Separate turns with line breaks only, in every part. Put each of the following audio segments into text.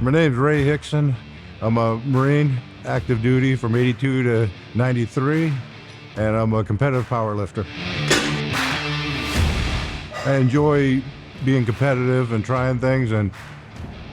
My name's Ray Hickson. I'm a Marine, active duty from 82 to 93, and I'm a competitive powerlifter. I enjoy being competitive and trying things, and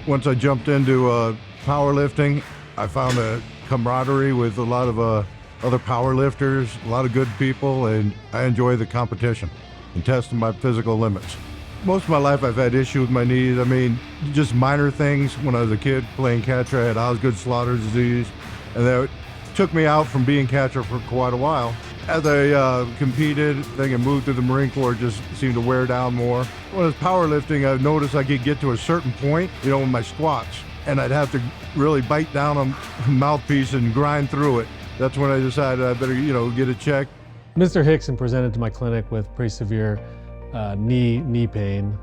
once I jumped into powerlifting, I found a camaraderie with a lot of other powerlifters, a lot of good people, and I enjoy the competition and testing my physical limits. Most of my life I've had issues with my knees. I mean, just minor things. When I was a kid playing catcher, I had Osgood Schlatter disease, and that took me out from being catcher for quite a while. As I competed, then I moved to the Marine Corps, just seemed to wear down more. When I was powerlifting, I noticed I could get to a certain point, with my squats, and I'd have to really bite down on the mouthpiece and grind through it. That's when I decided I better, get it checked.
Mr. Hickson presented to my clinic with pretty severe knee pain.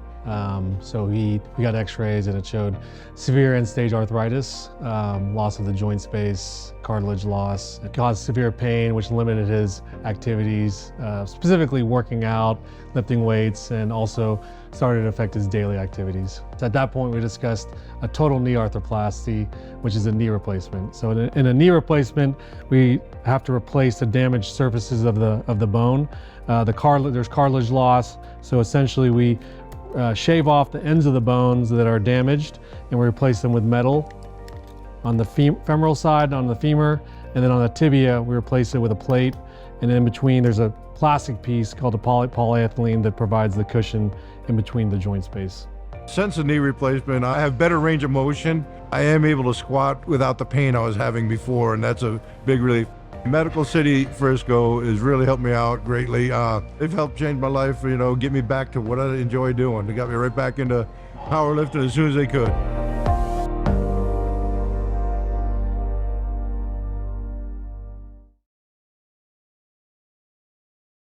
So we got x-rays and it showed severe end-stage arthritis, loss of the joint space, cartilage loss. It caused severe pain, which limited his activities, specifically working out, lifting weights, and also started to affect his daily activities. So at that point, we discussed a total knee arthroplasty, which is a knee replacement. So in a knee replacement, we have to replace the damaged surfaces of the bone. There's cartilage loss, so essentially we shave off the ends of the bones that are damaged and we replace them with metal on the femoral side, on the femur, and then on the tibia we replace it with a plate, and in between there's a plastic piece called a polyethylene that provides the cushion in between the joint space.
Since the knee replacement, I have better range of motion. I am able to squat without the pain I was having before, and that's a big relief. Medical City Frisco has really helped me out greatly. They've helped change my life, get me back to what I enjoy doing. They got me right back into powerlifting as soon as they could.